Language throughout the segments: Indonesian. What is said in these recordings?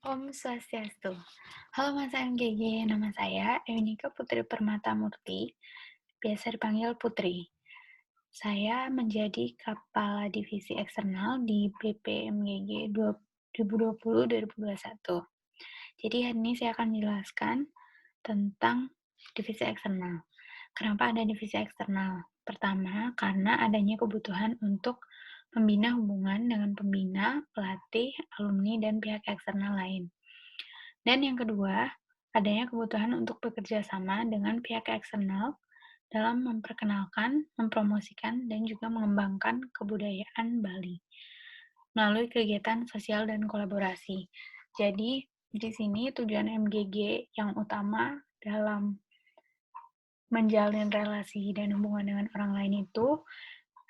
Om Swastiastu. Halo Mas MGG, nama saya Ewnika Putri Permata Murti, biasa dipanggil Putri. Saya menjadi Kepala Divisi Eksternal di BPMGG 2020-2021. Jadi hari ini saya akan menjelaskan tentang divisi eksternal. Kenapa ada divisi eksternal? Pertama, karena adanya kebutuhan untuk membina hubungan dengan pembina, pelatih, alumni, dan pihak eksternal lain. Dan yang kedua, adanya kebutuhan untuk bekerja sama dengan pihak eksternal dalam memperkenalkan, mempromosikan, dan juga mengembangkan kebudayaan Bali melalui kegiatan sosial dan kolaborasi. Jadi, di sini tujuan MGG yang utama dalam menjalin relasi dan hubungan dengan orang lain itu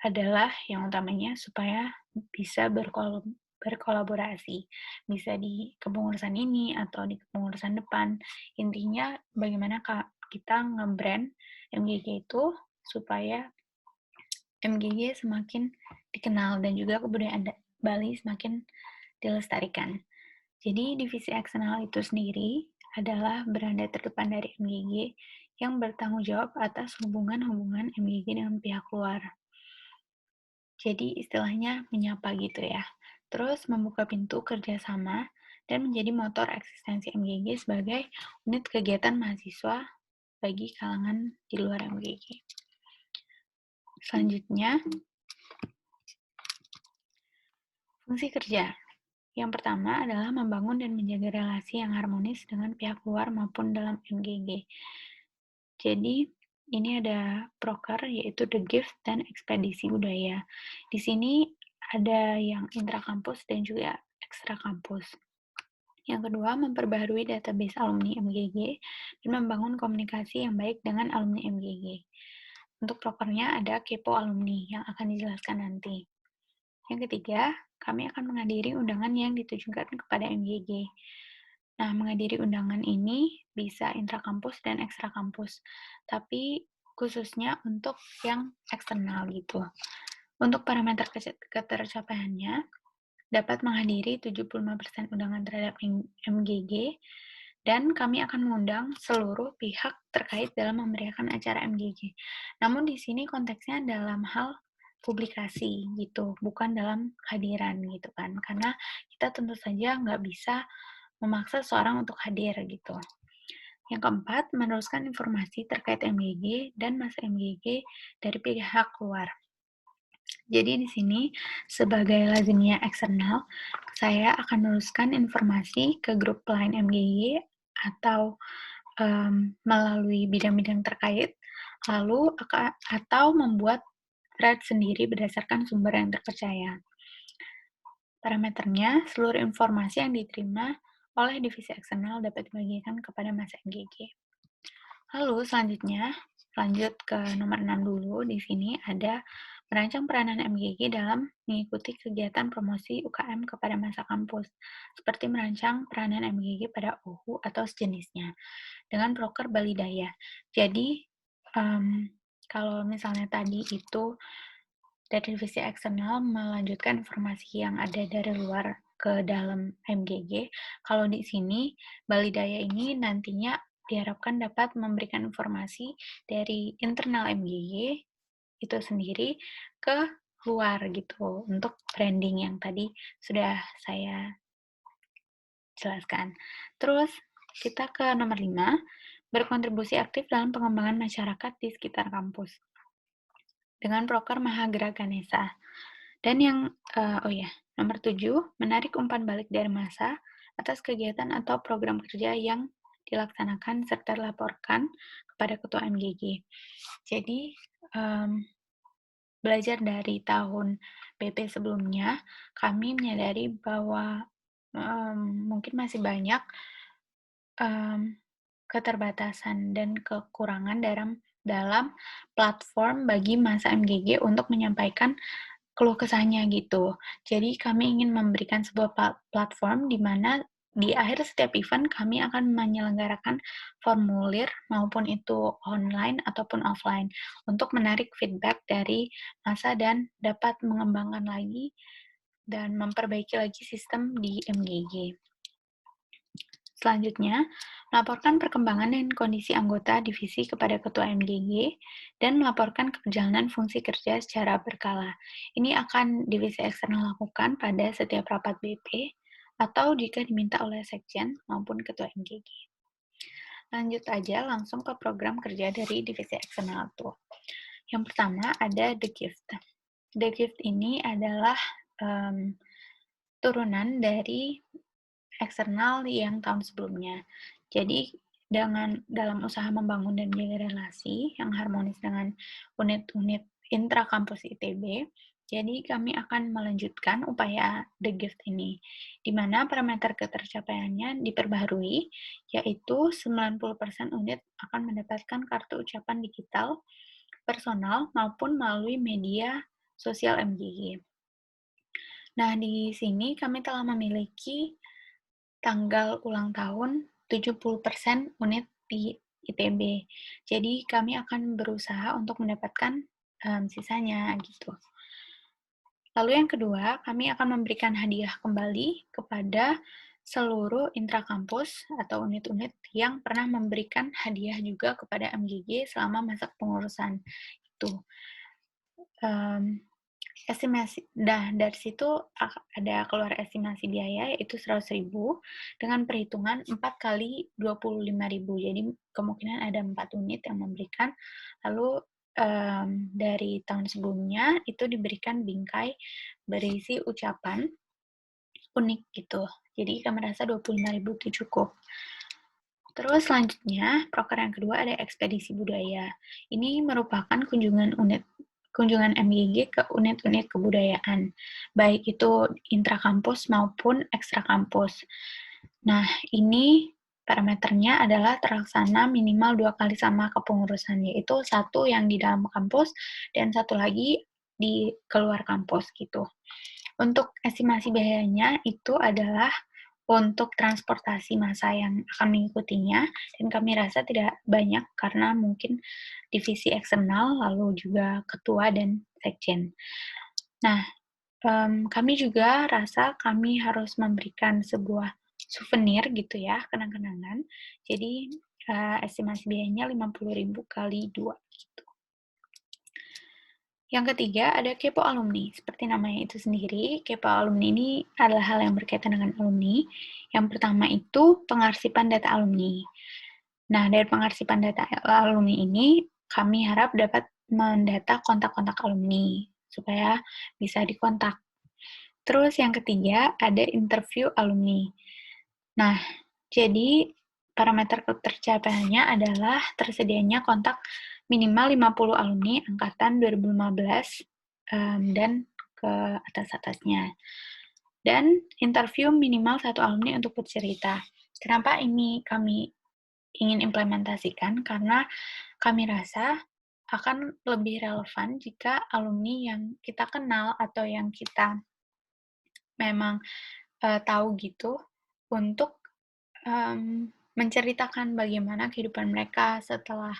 adalah yang utamanya supaya bisa berkolaborasi. Bisa di kepengurusan ini atau di kepengurusan depan. Intinya bagaimana kita nge-brand MGG itu supaya MGG semakin dikenal dan juga kebudayaan Bali semakin dilestarikan. Jadi divisi eksternal itu sendiri adalah beranda terdepan dari MGG yang bertanggung jawab atas hubungan-hubungan MGG dengan pihak luar. Jadi istilahnya menyapa gitu ya. Terus membuka pintu kerjasama dan menjadi motor eksistensi MGG sebagai unit kegiatan mahasiswa bagi kalangan di luar MGG. Selanjutnya, fungsi kerja. Yang pertama adalah membangun dan menjaga relasi yang harmonis dengan pihak luar maupun dalam MGG. Jadi, ini ada proker yaitu The Gift dan Ekspedisi Budaya. Di sini ada yang intrakampus dan juga ekstra kampus. Yang kedua, memperbaharui database alumni MGG dan membangun komunikasi yang baik dengan alumni MGG. Untuk prokernya ada Kepo Alumni yang akan dijelaskan nanti. Yang ketiga, kami akan menghadiri undangan yang ditujukan kepada MGG. Nah, menghadiri undangan ini bisa intrakampus dan ekstra kampus, tapi khususnya untuk yang eksternal gitu. Untuk parameter ketercapaiannya, dapat menghadiri 75% undangan terhadap MGG, dan kami akan mengundang seluruh pihak terkait dalam memberikan acara MGG. Namun di sini konteksnya dalam hal publikasi gitu, bukan dalam kehadiran gitu kan, karena kita tentu saja nggak bisa memaksa seorang untuk hadir gitu. Yang keempat, meneruskan informasi terkait MGG dan masa MGG dari pihak luar. Jadi di sini sebagai lazimnya eksternal, saya akan meneruskan informasi ke grup lain MGG atau melalui bidang-bidang terkait, lalu atau membuat thread sendiri berdasarkan sumber yang terpercaya. Parameternya, seluruh informasi yang diterima oleh divisi eksternal dapat dibagikan kepada masa MGG. Lalu selanjutnya, lanjut ke nomor 6 dulu. Di sini ada merancang peranan MGG dalam mengikuti kegiatan promosi UKM kepada masa kampus, seperti merancang peranan MGG pada OHU atau sejenisnya, dengan proker Bali Daya. Jadi, kalau misalnya tadi itu dari divisi eksternal melanjutkan informasi yang ada dari luar ke dalam MGG, kalau di sini Bali Daya ini nantinya diharapkan dapat memberikan informasi dari internal MGG itu sendiri ke luar gitu untuk branding yang tadi sudah saya jelaskan. Terus kita ke nomor 5, berkontribusi aktif dalam pengembangan masyarakat di sekitar kampus dengan proker Mahagra Ganesha. Dan yang nomor 7, menarik umpan balik dari massa atas kegiatan atau program kerja yang dilaksanakan serta dilaporkan kepada Ketua MGG. Jadi, belajar dari tahun BP sebelumnya, kami menyadari bahwa mungkin masih banyak keterbatasan dan kekurangan dalam platform bagi masa MGG untuk menyampaikan keluh kesahnya gitu. Jadi kami ingin memberikan sebuah platform di mana di akhir setiap event kami akan menyelenggarakan formulir maupun itu online ataupun offline untuk menarik feedback dari massa dan dapat mengembangkan lagi dan memperbaiki lagi sistem di MGG. Selanjutnya, melaporkan perkembangan dan kondisi anggota divisi kepada Ketua MGG, dan melaporkan perjalanan fungsi kerja secara berkala. Ini akan divisi eksternal lakukan pada setiap rapat BP, atau jika diminta oleh Sekjen maupun Ketua MGG. Lanjut aja langsung ke program kerja dari divisi eksternal tuh. Yang pertama ada The Gift. The Gift ini adalah turunan dari eksternal yang tahun sebelumnya. Jadi, dalam usaha membangun dan menjaga relasi yang harmonis dengan unit-unit intrakampus ITB, jadi kami akan melanjutkan upaya The Gift ini, di mana parameter ketercapaiannya diperbaharui, yaitu 90% unit akan mendapatkan kartu ucapan digital, personal, maupun melalui media sosial MGG. Nah, di sini kami telah memiliki tanggal ulang tahun 70% unit di ITB. Jadi kami akan berusaha untuk mendapatkan sisanya gitu. Lalu yang kedua, kami akan memberikan hadiah kembali kepada seluruh intrakampus atau unit-unit yang pernah memberikan hadiah juga kepada MGG selama masa kepengurusan itu. Estimasi, dari situ ada keluar estimasi biaya yaitu 100.000 dengan perhitungan 4 kali 25.000. Jadi kemungkinan ada 4 unit yang memberikan. Lalu dari tahun sebelumnya itu diberikan bingkai berisi ucapan unik gitu. Jadi kami rasa 25.000 itu cukup. Terus selanjutnya, proker yang kedua ada ekspedisi budaya. Ini merupakan kunjungan MGG ke unit-unit kebudayaan, baik itu intrakampus maupun ekstrakampus. Nah, ini parameternya adalah terlaksana minimal 2 kali sama kepengurusan, yaitu satu yang di dalam kampus dan satu lagi di keluar kampus gitu. Untuk estimasi biayanya itu adalah untuk transportasi massa yang akan mengikutinya, dan kami rasa tidak banyak karena mungkin divisi eksternal, lalu juga ketua dan sekjen. Nah, kami juga rasa kami harus memberikan sebuah souvenir gitu ya, kenang-kenangan. Jadi, estimasi biayanya 50.000 kali 2 gitu. Yang ketiga, ada Kepo Alumni. Seperti namanya itu sendiri, Kepo Alumni ini adalah hal yang berkaitan dengan alumni. Yang pertama itu pengarsipan data alumni. Nah, dari pengarsipan data alumni ini, kami harap dapat mendata kontak-kontak alumni, supaya bisa dikontak. Terus yang ketiga, ada interview alumni. Nah, jadi parameter ketercapaiannya adalah tersedianya kontak minimal 50 alumni angkatan 2015 dan ke atas-atasnya. Dan interview minimal 1 alumni untuk bercerita. Kenapa ini kami ingin implementasikan? Karena kami rasa akan lebih relevan jika alumni yang kita kenal atau yang kita memang tahu gitu untuk menceritakan bagaimana kehidupan mereka setelah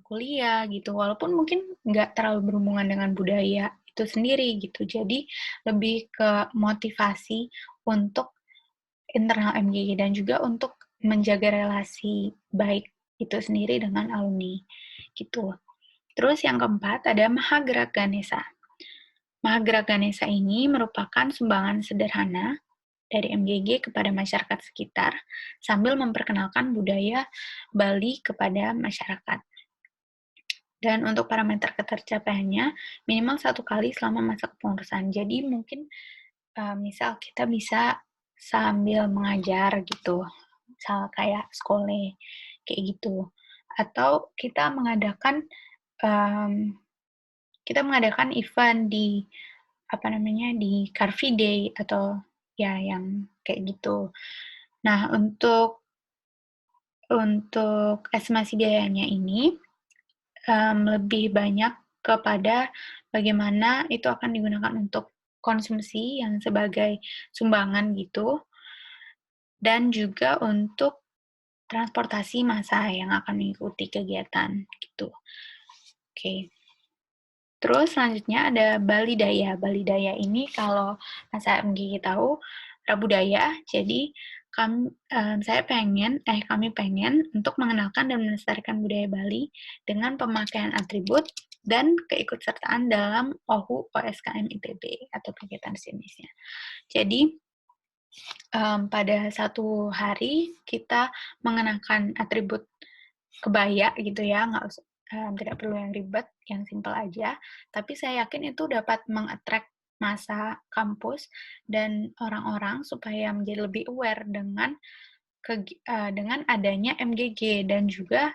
kuliah gitu, walaupun mungkin nggak terlalu berhubungan dengan budaya itu sendiri gitu. Jadi lebih ke motivasi untuk internal MGG dan juga untuk menjaga relasi baik itu sendiri dengan alumni gitu. Terus yang keempat ada Mahagerak Ganesa. Mahagerak Ganesa ini merupakan sumbangan sederhana dari MGG kepada masyarakat sekitar sambil memperkenalkan budaya Bali kepada masyarakat. Dan untuk parameter ketercapaiannya minimal 1 kali selama masa kepengurusan. Jadi mungkin misal kita bisa sambil mengajar gitu, misal kayak sekolah kayak gitu, atau kita mengadakan event di di Car Free Day atau ya yang kayak gitu. Nah, untuk estimasi biayanya ini lebih banyak kepada bagaimana itu akan digunakan untuk konsumsi yang sebagai sumbangan gitu, dan juga untuk transportasi massa yang akan mengikuti kegiatan gitu. Oke. Terus selanjutnya ada Bali Daya. Bali Daya ini kalau Mas MGG tahu prabudaya. Jadi kami pengen untuk mengenalkan dan melestarikan budaya Bali dengan pemakaian atribut dan keikutsertaan dalam OHU OSKM ITB atau kegiatan sejenisnya. Jadi pada satu hari kita mengenakan atribut kebaya gitu ya, nggak usah tidak perlu yang ribet, yang simpel aja. Tapi saya yakin itu dapat meng-attract massa kampus dan orang-orang supaya menjadi lebih aware dengan adanya MGG dan juga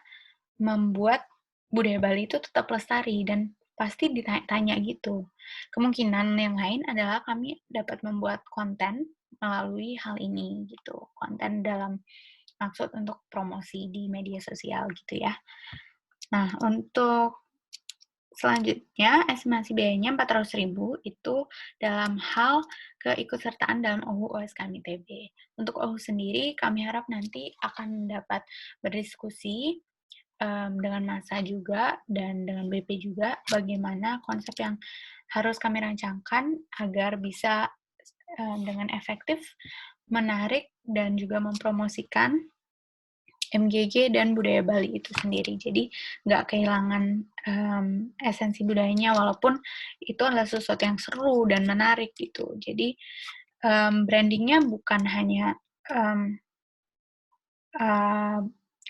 membuat budaya Bali itu tetap lestari dan pasti ditanya gitu. Kemungkinan yang lain adalah kami dapat membuat konten melalui hal ini gitu. Konten dalam maksud untuk promosi di media sosial gitu ya. Nah, untuk selanjutnya, estimasi biayanya 400.000 itu dalam hal keikutsertaan dalam OHU OSKM ITB. Untuk OHU sendiri, kami harap nanti akan dapat berdiskusi dengan massa juga dan dengan BP juga bagaimana konsep yang harus kami rancangkan agar bisa dengan efektif menarik dan juga mempromosikan MGG dan budaya Bali itu sendiri. Jadi nggak kehilangan esensi budayanya walaupun itu adalah sesuatu yang seru dan menarik gitu. Jadi brandingnya bukan hanya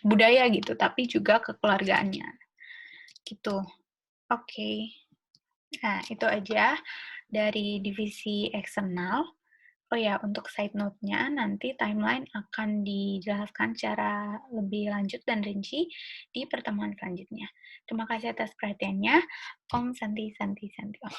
budaya gitu, tapi juga kekeluargaannya gitu. Oke. Nah, itu aja dari divisi eksternal. Oh ya, untuk side note-nya, nanti timeline akan dijelaskan secara lebih lanjut dan rinci di pertemuan selanjutnya. Terima kasih atas perhatiannya. Om Santi Santi Santi Om.